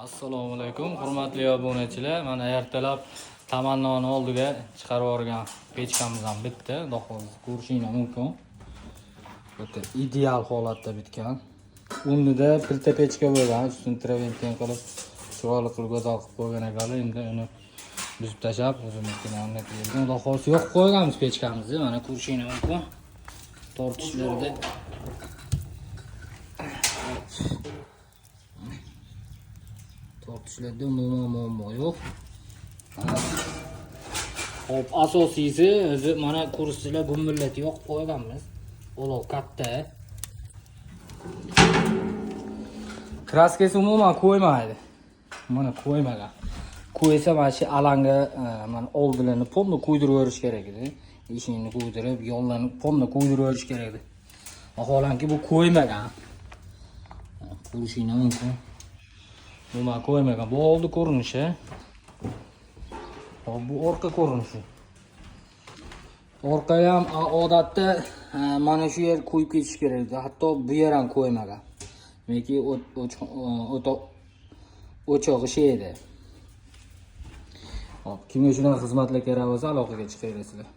Assalomu alaykum, hurmatli obunachilar. Mana ertalab tamannoni oldiga chiqarib yuborgan pechkamiz ham bitdi. Xudo xohlasa ko'rishingiz mumkin. O'ta ideal holatda bitgan. Undida pilta pechka bo'lgan, ustini traventin qilib, chiroyli qilib go'zal qilib qo'ygan ekanlar. Endi uni buzib tashlab, o'zimizga o'rnatib berdim. Xudo xohlasa yo'q qo'yganmiz pechkamizni. Mana ko'rishingiz mumkin. Tortishlarda tortishlarda muammo yo'q. Hop, asosiysi o'zi mana ko'rsizlar gumbillati yo'q qo'yganmiz. Olov katta. Kraskasi umuman qo'ymaydi. Mana qo'ymagan. Qo'ysa mana shu alanga mana oldilarini pomni quydirib yuborish kerak edi. Eshikni quydirib, yo'llarni pomni quydirib yuborish kerak edi. Vaholanki bu qo'ymagan. Ko'rishingiz mumkin. Umuman qo'ymagan. Bu oldi ko'rinishi. Hop, bu orqa ko'rinishi. Orqa ham odatda mana shu yer qo'yib ketish kerak edi. Hatto bu yer ham qo'ymagan. Meniki o'chog'i shu edi. Hop, kimga shunaqa xizmatlar kerak bo'lsa aloqaga chiqaverasizlar.